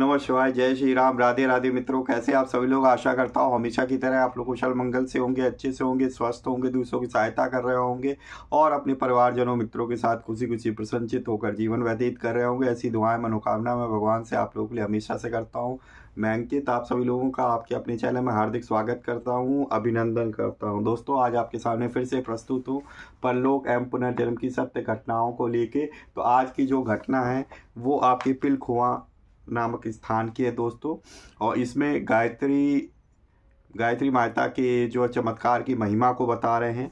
नमः शिवाय। जय श्री राम। राधे राधे मित्रों, कैसे आप सभी लोग। आशा करता हूँ हमेशा की तरह आप लोग कुशल मंगल से होंगे, अच्छे से होंगे, स्वस्थ होंगे, दूसरों की सहायता कर रहे होंगे और अपने परिवारजनों मित्रों के साथ खुशी खुशी प्रसन्नचित होकर जीवन व्यतीत कर रहे होंगे। ऐसी दुआएं मनोकामना मैं भगवान से आप लोगों के लिए हमेशा से करता हूँ। मैं अंकित आप सभी लोगों का आपके अपने चैनल में हार्दिक स्वागत करता हूँ, अभिनंदन करता हूँ। दोस्तों, आज आपके सामने फिर से प्रस्तुत हूँ परलोक एवं पुनर्जन्म की सत्य घटनाओं को लेके। तो आज की जो घटना है वो आपकी पिलखुआ नामक स्थान की है दोस्तों। और इसमें गायत्री माता के जो चमत्कार की महिमा को बता रहे हैं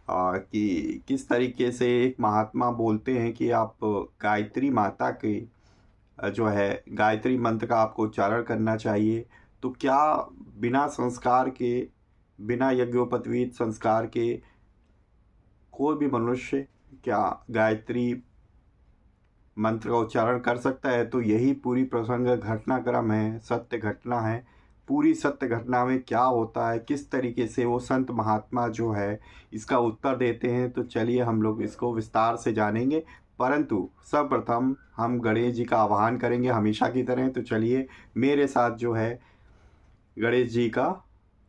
कि किस तरीके से एक महात्मा बोलते हैं कि आप गायत्री माता के जो है गायत्री मंत्र का आपको उच्चारण करना चाहिए। तो क्या बिना संस्कार के, बिना यज्ञोपवीत संस्कार के कोई भी मनुष्य क्या गायत्री मंत्र का उच्चारण कर सकता है? तो यही पूरी प्रसंग घटनाक्रम है, सत्य घटना है। पूरी सत्य घटना में क्या होता है, किस तरीके से वो संत महात्मा जो है इसका उत्तर देते हैं, तो चलिए हम लोग इसको विस्तार से जानेंगे। परंतु सर्वप्रथम हम गणेश जी का आह्वान करेंगे हमेशा की तरह। तो चलिए मेरे साथ जो है गणेश जी का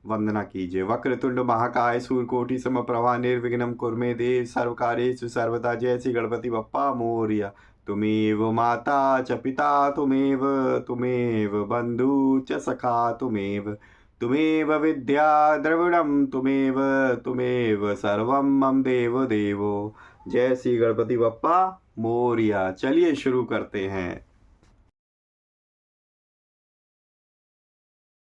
वंदना कीजिए। वक्रतुंड महाकाय सूर्यकोटि समप्रभा निर्विघ्नं कुरु देव सर्वकार्येषु सर्वदा। जय श्री गणपति बप्पा मोरया। तुमेव माता च पिता तुमेव, तुमेव बंधु च सखा तुमेव, तुमेव विद्या द्रविणं तुमेव, तुमेव सर्वं मम देव देवो। जय श्री गणपति बप्पा मोरया। चलिए शुरू करते हैं।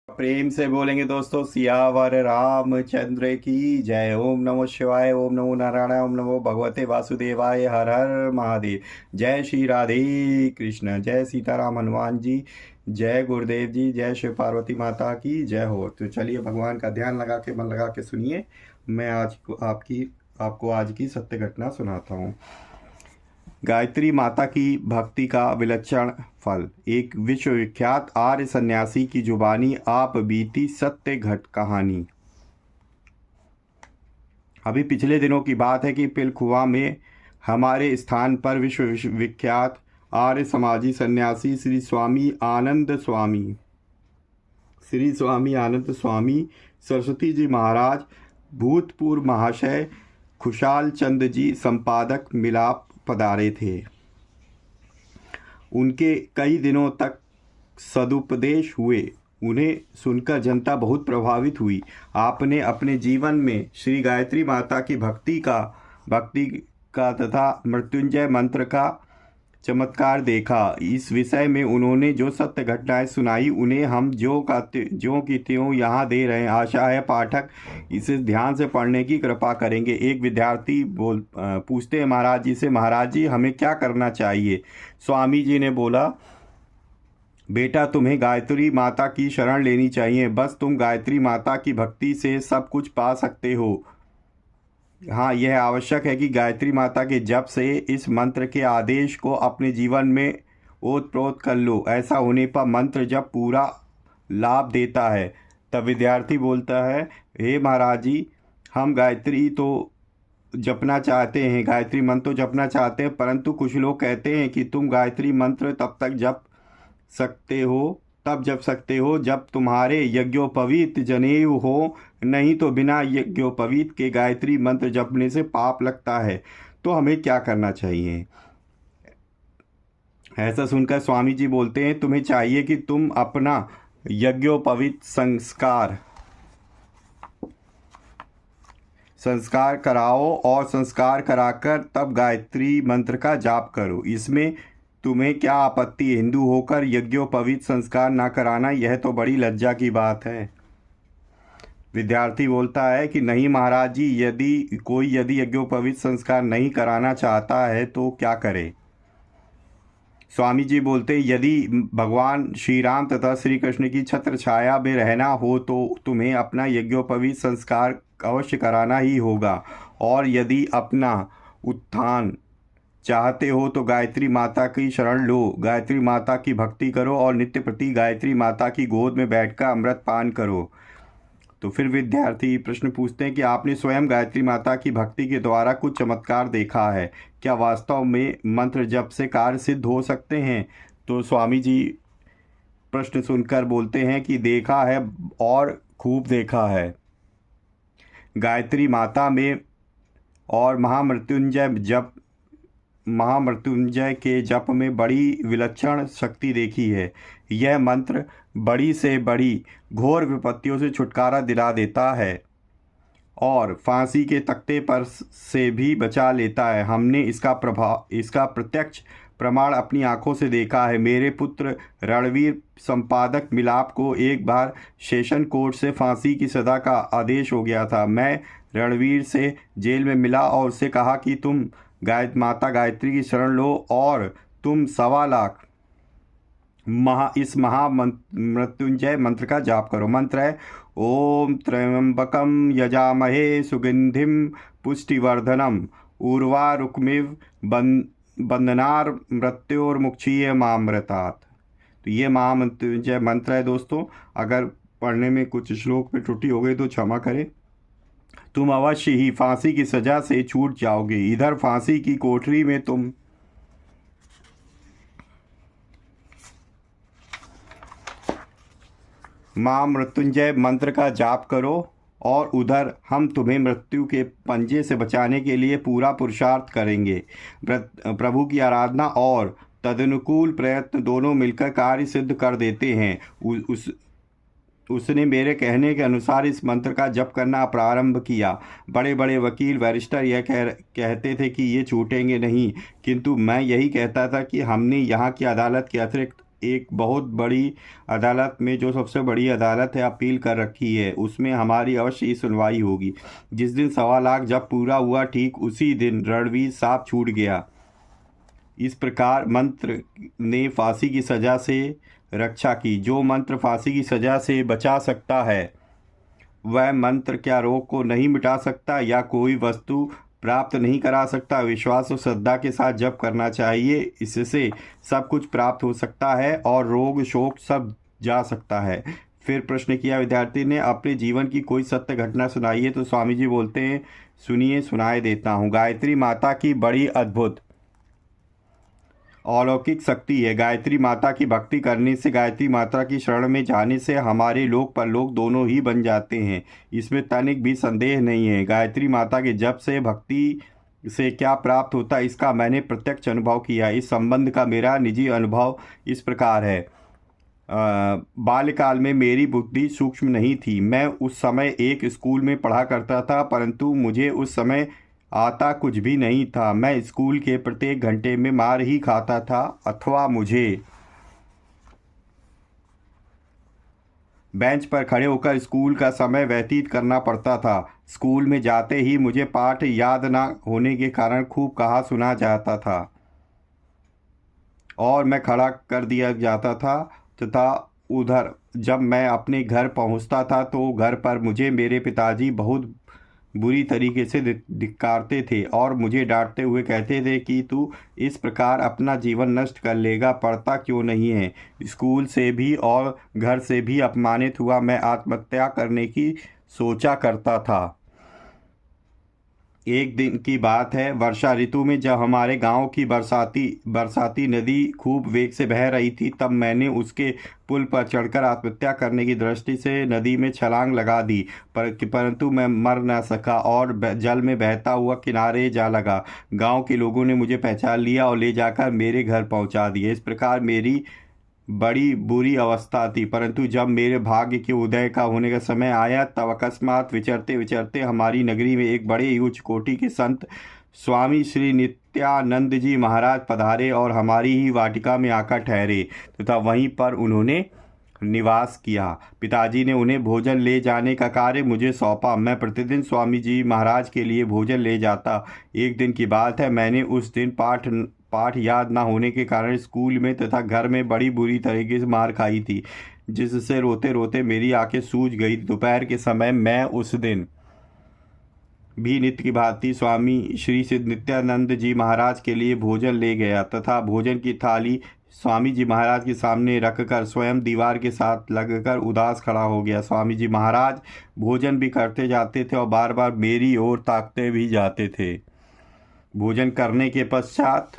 प्रेम से बोलेंगे दोस्तों, सियावर रामचंद्र की जय। ओम नमो शिवाय, ओम नमो नारायण, ओम नमो भगवते वासुदेवाय, हर हर महादेव। जय श्री राधे कृष्ण, जय सीताराम हनुमान जी, जय गुरुदेव जी, जय शिव पार्वती माता की जय हो। तो चलिए भगवान का ध्यान लगा के, मन लगा के सुनिए। मैं आपको आज की सत्य घटना सुनाता हूँ। गायत्री माता की भक्ति का विलक्षण फल। एक विश्वविख्यात आर्य सन्यासी की जुबानी आप बीती सत्य घट कहानी। अभी पिछले दिनों की बात है कि पिलखुआ में हमारे स्थान पर विश्वविख्यात आर्य समाजी सन्यासी श्री स्वामी आनंद स्वामी सरस्वती जी महाराज, भूतपूर्व महाशय खुशाल चंद जी संपादक मिलाप पधारे थे। उनके कई दिनों तक सदुपदेश हुए। उन्हें सुनकर जनता बहुत प्रभावित हुई। आपने अपने जीवन में श्री गायत्री माता की भक्ति का तथा मृत्युंजय मंत्र का चमत्कार देखा। इस विषय में उन्होंने जो सत्य घटनाएं सुनाई उन्हें हम ज्यों की त्यों यहाँ दे रहे हैं। आशा है पाठक इसे ध्यान से पढ़ने की कृपा करेंगे। एक विद्यार्थी पूछते हैं महाराज जी से, महाराज जी हमें क्या करना चाहिए? स्वामी जी ने बोला, बेटा तुम्हें गायत्री माता की शरण लेनी चाहिए। बस तुम गायत्री माता की भक्ति से सब कुछ पा सकते हो। हाँ, यह आवश्यक है कि गायत्री माता के जप से इस मंत्र के आदेश को अपने जीवन में ओतप्रोत कर लो। ऐसा होने पर मंत्र जप पूरा लाभ देता है। तब विद्यार्थी बोलता है, हे महाराज जी, हम गायत्री तो जपना चाहते हैं, गायत्री मंत्र तो जपना चाहते हैं, परंतु कुछ लोग कहते हैं कि तुम गायत्री मंत्र तब जप सकते हो जब तुम्हारे यज्ञोपवीत जनेऊ हो, नहीं तो बिना यज्ञोपवीत के गायत्री मंत्र जपने से पाप लगता है। तो हमें क्या करना चाहिए? ऐसा सुनकर स्वामी जी बोलते हैं, तुम्हें चाहिए कि तुम अपना यज्ञोपवीत संस्कार कराओ और संस्कार कराकर तब गायत्री मंत्र का जाप करो। इसमें तुम्हें क्या आपत्ति? हिंदू होकर यज्ञोपवीत संस्कार ना कराना, यह तो बड़ी लज्जा की बात है। विद्यार्थी बोलता है कि नहीं महाराज जी, यदि यज्ञोपवीत संस्कार नहीं कराना चाहता है तो क्या करे? स्वामी जी बोलते, यदि भगवान श्री राम तथा श्री कृष्ण की छत्र छाया में रहना हो तो तुम्हें अपना यज्ञोपवीत संस्कार अवश्य कराना ही होगा। और यदि अपना उत्थान चाहते हो तो गायत्री माता की शरण लो, गायत्री माता की भक्ति करो और नित्य प्रति गायत्री माता की गोद में बैठकर अमृत पान करो। तो फिर विद्यार्थी प्रश्न पूछते हैं कि आपने स्वयं गायत्री माता की भक्ति के द्वारा कुछ चमत्कार देखा है, क्या वास्तव में मंत्र जप से कार्य सिद्ध हो सकते हैं? तो स्वामी जी प्रश्न सुनकर बोलते हैं कि देखा है और खूब देखा है। गायत्री माता में और महामृत्युंजय के जप में बड़ी विलक्षण शक्ति देखी है। यह मंत्र बड़ी से बड़ी घोर विपत्तियों से छुटकारा दिला देता है और फांसी के तख्ते पर से भी बचा लेता है। हमने इसका प्रत्यक्ष प्रमाण अपनी आंखों से देखा है। मेरे पुत्र रणवीर संपादक मिलाप को एक बार सेशन कोर्ट से फांसी की सज़ा का आदेश हो गया था। मैं रणवीर से जेल में मिला और उससे कहा कि तुम माता गायत्री की शरण लो और तुम 1.25 लाख इस महामृत्युंजय मंत्र का जाप करो। मंत्र है ओम त्र्यंबकम यजामहे सुगंधिम पुष्टिवर्धनम उर्वारुकमिव बंधनार मृत्योर्मुक्षीय मामृतात्। तो ये महामृत्युंजय मंत्र है दोस्तों। अगर पढ़ने में कुछ श्लोक में त्रुटि हो गई तो क्षमा करें। तुम अवश्य ही फांसी की सजा से छूट जाओगे। इधर फांसी की कोठरी में तुम महामृत्युंजय मंत्र का जाप करो और उधर हम तुम्हें मृत्यु के पंजे से बचाने के लिए पूरा पुरुषार्थ करेंगे। प्रभु की आराधना और तदनुकूल प्रयत्न दोनों मिलकर कार्य सिद्ध कर देते हैं। उसने मेरे कहने के अनुसार इस मंत्र का जप करना प्रारंभ किया। बड़े बड़े वकील बैरिस्टर यह कहते थे कि ये छूटेंगे नहीं, किंतु मैं यही कहता था कि हमने यहाँ की अदालत के अतिरिक्त एक बहुत बड़ी अदालत में, जो सबसे बड़ी अदालत है, अपील कर रखी है। उसमें हमारी अवश्य ही सुनवाई होगी। जिस दिन 1.25 लाख जब पूरा हुआ, ठीक उसी दिन रणवीर साहब छूट गया। इस प्रकार मंत्र ने फांसी की सज़ा से रक्षा की। जो मंत्र फांसी की सज़ा से बचा सकता है, वह मंत्र क्या रोग को नहीं मिटा सकता या कोई वस्तु प्राप्त नहीं करा सकता। विश्वास और श्रद्धा के साथ जप करना चाहिए। इससे सब कुछ प्राप्त हो सकता है और रोग शोक सब जा सकता है। फिर प्रश्न किया विद्यार्थी ने, अपने जीवन की कोई सत्य घटना सुनाइए। तो स्वामी जी बोलते हैं, सुनिए, सुनाए देता हूँ। गायत्री माता की बड़ी अद्भुत अलौकिक शक्ति है। गायत्री माता की भक्ति करने से, गायत्री माता की शरण में जाने से हमारे लोक परलोक दोनों ही बन जाते हैं। इसमें तनिक भी संदेह नहीं है। गायत्री माता के जप से, भक्ति से क्या प्राप्त होता है, इसका मैंने प्रत्यक्ष अनुभव किया। इस संबंध का मेरा निजी अनुभव इस प्रकार है। बाल्यकाल में मेरी बुद्धि सूक्ष्म नहीं थी। मैं उस समय एक स्कूल में पढ़ा करता था, परंतु मुझे उस समय आता कुछ भी नहीं था। मैं स्कूल के प्रत्येक घंटे में मार ही खाता था, अथवा मुझे बेंच पर खड़े होकर स्कूल का समय व्यतीत करना पड़ता था। स्कूल में जाते ही मुझे पाठ याद न होने के कारण खूब कहा सुना जाता था और मैं खड़ा कर दिया जाता था तथा उधर जब मैं अपने घर पहुंचता था तो घर पर मुझे मेरे पिताजी बहुत बुरी तरीके से धिक्कारते थे और मुझे डांटते हुए कहते थे कि तू इस प्रकार अपना जीवन नष्ट कर लेगा, पढ़ता क्यों नहीं है। स्कूल से भी और घर से भी अपमानित हुआ मैं आत्महत्या करने की सोचा करता था। एक दिन की बात है, वर्षा ऋतु में जब हमारे गांव की बरसाती नदी खूब वेग से बह रही थी, तब मैंने उसके पुल पर चढ़कर आत्महत्या करने की दृष्टि से नदी में छलांग लगा दी, परंतु मैं मर न सका और जल में बहता हुआ किनारे जा लगा। गांव के लोगों ने मुझे पहचान लिया और ले जाकर मेरे घर पहुंचा दिया। इस प्रकार मेरी बड़ी बुरी अवस्था थी, परंतु जब मेरे भाग्य के उदय का होने का समय आया, तब अकस्मात विचरते विचरते हमारी नगरी में एक बड़े उच्च कोटि के संत स्वामी श्री नित्यानंद जी महाराज पधारे और हमारी ही वाटिका में आकर ठहरे तथा वहीं पर उन्होंने निवास किया। पिताजी ने उन्हें भोजन ले जाने का कार्य मुझे सौंपा। मैं प्रतिदिन स्वामी जी महाराज के लिए भोजन ले जाता। एक दिन की बात है, मैंने उस दिन पाठ याद ना होने के कारण स्कूल में तथा घर में बड़ी बुरी तरीके से मार खाई थी, जिससे रोते रोते मेरी आंखें सूज गई। दोपहर के समय मैं उस दिन भी नित्य की भांति स्वामी श्री सिद्ध नित्यानंद जी महाराज के लिए भोजन ले गया तथा भोजन की थाली स्वामी जी महाराज के सामने रखकर स्वयं दीवार के साथ लगकर उदास खड़ा हो गया। स्वामी जी महाराज भोजन भी करते जाते थे और बार बार मेरी ओर ताकते भी जाते थे। भोजन करने के पश्चात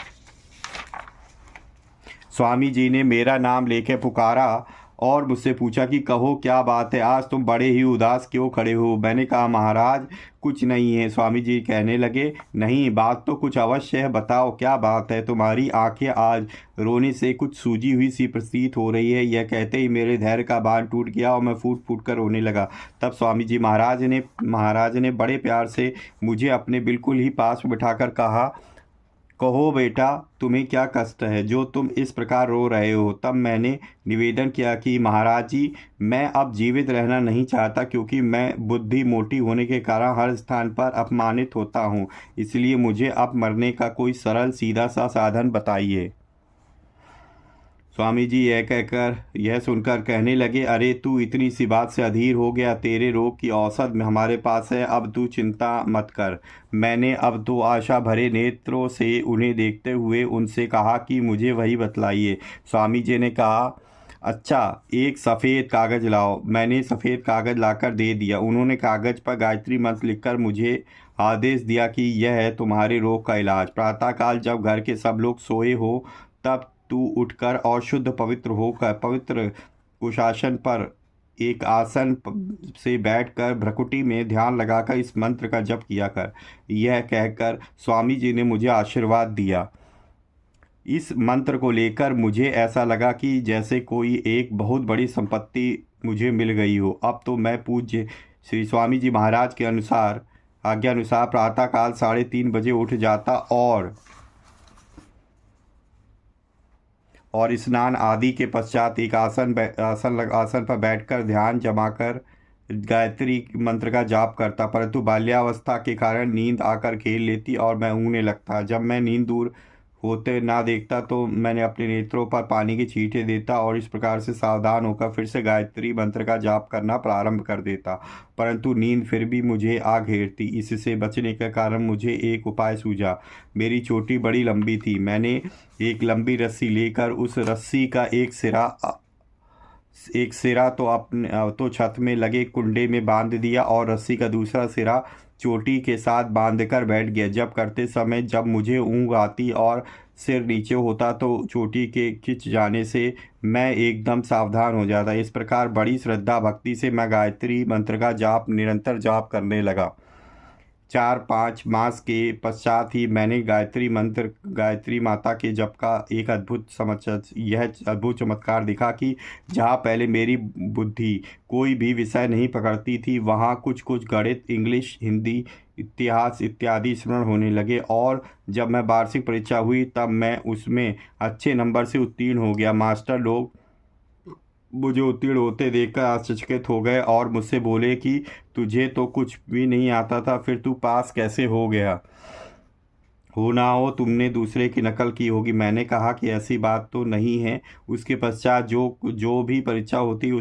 स्वामी जी ने मेरा नाम लेके पुकारा और मुझसे पूछा कि कहो क्या बात है, आज तुम बड़े ही उदास क्यों खड़े हो। मैंने कहा महाराज कुछ नहीं है। स्वामी जी कहने लगे नहीं, बात तो कुछ अवश्य है, बताओ क्या बात है। तुम्हारी आंखें आज रोने से कुछ सूजी हुई सी प्रतीत हो रही है। यह कहते ही मेरे धैर्य का बांध टूट गया और मैं फूट फूट कर रोने लगा। तब स्वामी जी महाराज ने बड़े प्यार से मुझे अपने बिल्कुल ही पास बिठाकर कहा, कहो बेटा तुम्हें क्या कष्ट है जो तुम इस प्रकार रो रहे हो। तब मैंने निवेदन किया कि महाराज जी, मैं अब जीवित रहना नहीं चाहता, क्योंकि मैं बुद्धि मोटी होने के कारण हर स्थान पर अपमानित होता हूँ। इसलिए मुझे अब मरने का कोई सरल सीधा सा साधन बताइए। स्वामी जी यह सुनकर कहने लगे, अरे तू इतनी सी बात से अधीर हो गया। तेरे रोग की औषध में हमारे पास है, अब तू चिंता मत कर। मैंने अब तो आशा भरे नेत्रों से उन्हें देखते हुए उनसे कहा कि मुझे वही बतलाइए। स्वामी जी ने कहा, अच्छा एक सफ़ेद कागज़ लाओ। मैंने सफ़ेद कागज़ लाकर दे दिया। उन्होंने कागज़ पर गायत्री मंत्र लिखकर मुझे आदेश दिया कि यह है तुम्हारे रोग का इलाज। प्रातःकाल जब घर के सब लोग सोए हो तब तू उठकर और शुद्ध पवित्र होकर पवित्र कुशासन पर एक आसन से बैठकर भ्रकुटी में ध्यान लगाकर इस मंत्र का जप किया कर। यह कहकर स्वामी जी ने मुझे आशीर्वाद दिया। इस मंत्र को लेकर मुझे ऐसा लगा कि जैसे कोई एक बहुत बड़ी संपत्ति मुझे मिल गई हो। अब तो मैं पूज्य श्री स्वामी जी महाराज के आज्ञा अनुसार प्रातःकाल 3:30 बजे उठ जाता और स्नान आदि के पश्चात एक आसन पर बैठकर ध्यान जमाकर गायत्री मंत्र का जाप करता। परंतु बाल्यावस्था के कारण नींद आकर घेर लेती और मैं ऊँघने लगता। जब मैं नींद दूर होते ना देखता तो मैंने अपने नेत्रों पर पानी के छींटे देता और इस प्रकार से सावधान होकर फिर से गायत्री मंत्र का जाप करना प्रारंभ कर देता। परंतु नींद फिर भी मुझे आ घेरती। इससे बचने के कारण मुझे एक उपाय सूझा। मेरी चोटी बड़ी लंबी थी। मैंने एक लंबी रस्सी लेकर उस रस्सी का एक सिरा तो छत में लगे कुंडे में बांध दिया और रस्सी का दूसरा सिरा चोटी के साथ बांधकर बैठ गया। जब करते समय जब मुझे ऊँघ आती और सिर नीचे होता तो चोटी के खिंच जाने से मैं एकदम सावधान हो जाता। इस प्रकार बड़ी श्रद्धा भक्ति से मैं गायत्री मंत्र का निरंतर जाप करने लगा। 4-5 मास के पश्चात ही मैंने गायत्री माता के जप का एक अद्भुत चमत्कार दिखा कि जहाँ पहले मेरी बुद्धि कोई भी विषय नहीं पकड़ती थी, वहाँ कुछ कुछ गणित, इंग्लिश, हिंदी, इतिहास इत्यादि स्मरण होने लगे। और जब मैं वार्षिक परीक्षा हुई तब मैं उसमें अच्छे नंबर से उत्तीर्ण हो गया। मास्टर लोग मुझे उत्तीर्ण होते देखकर आश्चर्यचकित हो गए और मुझसे बोले कि तुझे तो कुछ भी नहीं आता था, फिर तू पास कैसे हो गया। हो ना हो तुमने दूसरे की नकल की होगी। मैंने कहा कि ऐसी बात तो नहीं है। उसके पश्चात जो भी परीक्षा होती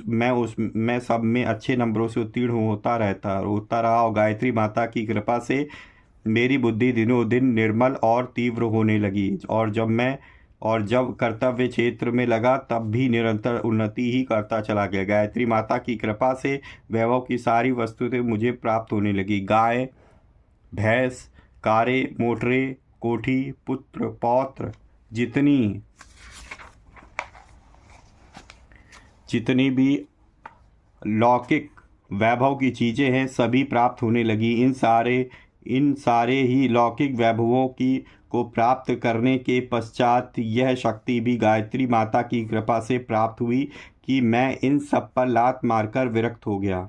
मैं सब में अच्छे नंबरों से उत्तीर्ण होता रहा और गायत्री माता की कृपा से मेरी बुद्धि दिनों दिन निर्मल और तीव्र होने लगी। और जब कर्तव्य क्षेत्र में लगा तब भी निरंतर उन्नति ही करता चला गया। गायत्री माता की कृपा से वैभव की सारी वस्तुएं मुझे प्राप्त होने लगी। गाय, भैंस, कारें, मोटरें, कोठी, पुत्र, पौत्र, जितनी भी लौकिक वैभव की चीज़ें हैं सभी प्राप्त होने लगी। इन सारे ही लौकिक वैभवों को प्राप्त करने के पश्चात यह शक्ति भी गायत्री माता की कृपा से प्राप्त हुई कि मैं इन सब पर लात मारकर विरक्त हो गया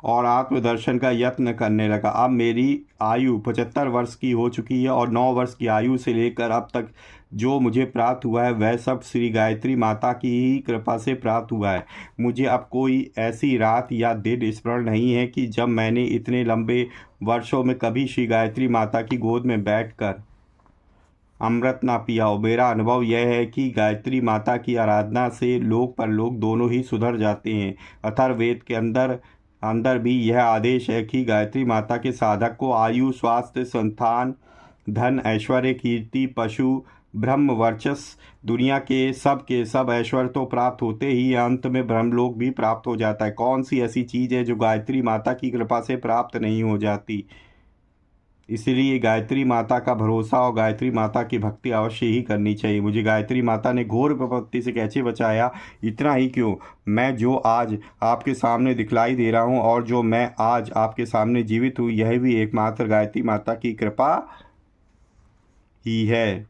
और आत्मदर्शन का यत्न करने लगा। अब मेरी आयु 75 वर्ष की हो चुकी है और 9 वर्ष की आयु से लेकर अब तक जो मुझे प्राप्त हुआ है वह सब श्री गायत्री माता की ही कृपा से प्राप्त हुआ है। मुझे अब कोई ऐसी रात या दिन स्मरण नहीं है कि जब मैंने इतने लंबे वर्षों में कभी श्री गायत्री माता की गोद में बैठकर अमृत ना पिया हो। मेरा अनुभव यह है कि गायत्री माता की आराधना से लोक परलोक दोनों ही सुधर जाते हैं। अथर्ववेद के अंदर भी यह आदेश है कि गायत्री माता के साधक को आयु, स्वास्थ्य, संतान, धन, ऐश्वर्य, कीर्ति, पशु, ब्रह्म, वर्चस्व, दुनिया के सब ऐश्वर्य तो प्राप्त होते ही अंत में ब्रह्मलोक भी प्राप्त हो जाता है। कौन सी ऐसी चीज़ है जो गायत्री माता की कृपा से प्राप्त नहीं हो जाती। इसलिए गायत्री माता का भरोसा और गायत्री माता की भक्ति अवश्य ही करनी चाहिए। मुझे गायत्री माता ने घोर विपत्ति से कैसे बचाया, इतना ही क्यों, मैं जो आज आपके सामने दिखलाई दे रहा हूँ और जो मैं आज आपके सामने जीवित हूँ, यह भी एकमात्र गायत्री माता की कृपा ही है।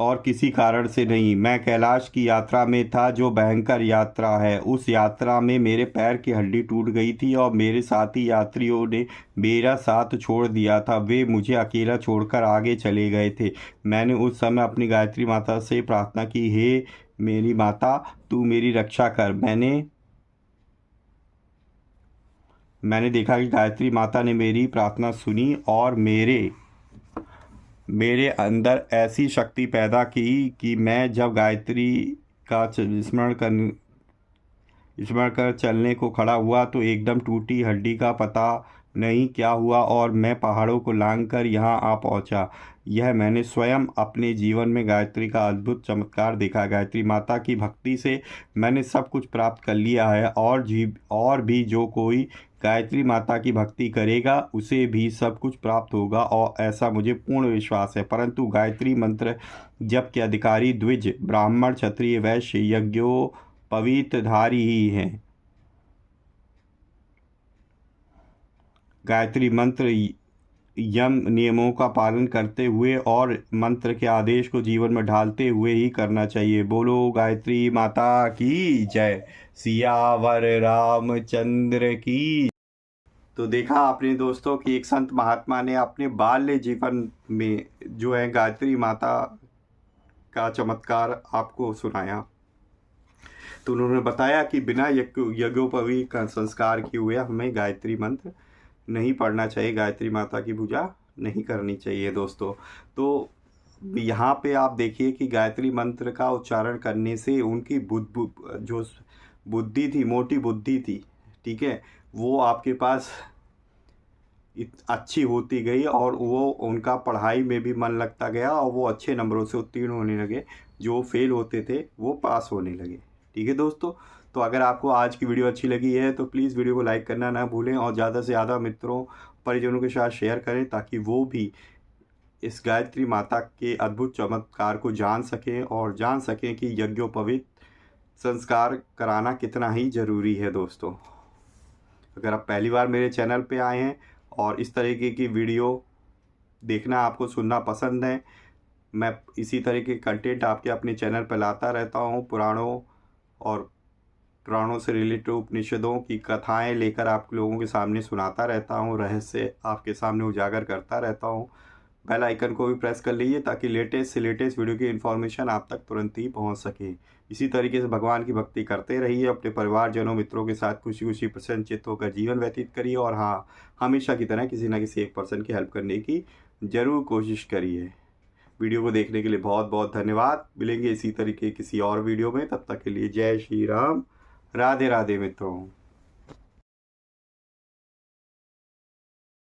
और किसी कारण से नहीं। मैं कैलाश की यात्रा में था, जो भयंकर यात्रा है। उस यात्रा में मेरे पैर की हड्डी टूट गई थी और मेरे साथी यात्रियों ने मेरा साथ छोड़ दिया था। वे मुझे अकेला छोड़कर आगे चले गए थे। मैंने उस समय अपनी गायत्री माता से प्रार्थना की, हे मेरी माता, तू मेरी रक्षा कर। मैंने देखा कि गायत्री माता ने मेरी प्रार्थना सुनी और मेरे अंदर ऐसी शक्ति पैदा की कि मैं जब गायत्री का स्मरण कर चलने को खड़ा हुआ तो एकदम टूटी हड्डी का पता नहीं क्या हुआ और मैं पहाड़ों को लांघकर यहाँ आ पहुँचा। यह मैंने स्वयं अपने जीवन में गायत्री का अद्भुत चमत्कार देखा। गायत्री माता की भक्ति से मैंने सब कुछ प्राप्त कर लिया है और भी जो कोई गायत्री माता की भक्ति करेगा उसे भी सब कुछ प्राप्त होगा, और ऐसा मुझे पूर्ण विश्वास है। परंतु गायत्री मंत्र जप के अधिकारी द्विज, ब्राह्मण, क्षत्रिय, वैश्य, यज्ञोपवीतधारी ही हैं। गायत्री मंत्र यम नियमों का पालन करते हुए और मंत्र के आदेश को जीवन में ढालते हुए ही करना चाहिए। बोलो गायत्री माता की जय। सियावर रामचंद्र की। तो देखा आपने दोस्तों कि एक संत महात्मा ने अपने बाल्य जीवन में जो है गायत्री माता का चमत्कार आपको सुनाया। तो उन्होंने बताया कि बिना यज्ञोपवी का संस्कार किए हुए हमें गायत्री मंत्र नहीं पढ़ना चाहिए, गायत्री माता की पूजा नहीं करनी चाहिए दोस्तों। तो यहाँ पे आप देखिए कि गायत्री मंत्र का उच्चारण करने से उनकी जो बुद्धि थी, मोटी बुद्धि थी, ठीक है, वो आपके पास अच्छी होती गई और वो उनका पढ़ाई में भी मन लगता गया और वो अच्छे नंबरों से उत्तीर्ण होने लगे। जो फेल होते थे वो पास होने लगे। ठीक है दोस्तों, तो अगर आपको आज की वीडियो अच्छी लगी है तो प्लीज़ वीडियो को लाइक करना ना भूलें और ज़्यादा से ज़्यादा मित्रों परिजनों के साथ शेयर करें ताकि वो भी इस गायत्री माता के अद्भुत चमत्कार को जान सकें और जान सकें कि यज्ञोपवीत संस्कार कराना कितना ही ज़रूरी है दोस्तों। अगर आप पहली बार मेरे चैनल पे आए हैं और इस तरीके की वीडियो देखना आपको सुनना पसंद है, मैं इसी तरह के कंटेंट आपके अपने चैनल पर लाता रहता हूँ। पुराणों से रिलेटेड उपनिषदों की कथाएं लेकर आप लोगों के सामने सुनाता रहता हूँ, रहस्य आपके सामने उजागर करता रहता हूँ। बेल आइकन को भी प्रेस कर लीजिए ताकि लेटेस्ट से लेटेस्ट वीडियो की इन्फॉर्मेशन आप तक तुरंत ही पहुँच सके। इसी तरीके से भगवान की भक्ति करते रहिए, अपने परिवारजनों मित्रों के साथ खुशी खुशी प्रसन्नचित्त होकर जीवन व्यतीत करिए और हाँ, हमेशा की तरह किसी न किसी एक पर्सन की हेल्प करने की ज़रूर कोशिश करिए। वीडियो को देखने के लिए बहुत बहुत धन्यवाद। मिलेंगे इसी तरीके किसी और वीडियो में, तब तक के लिए जय श्री राम, राधे राधे मित्रों।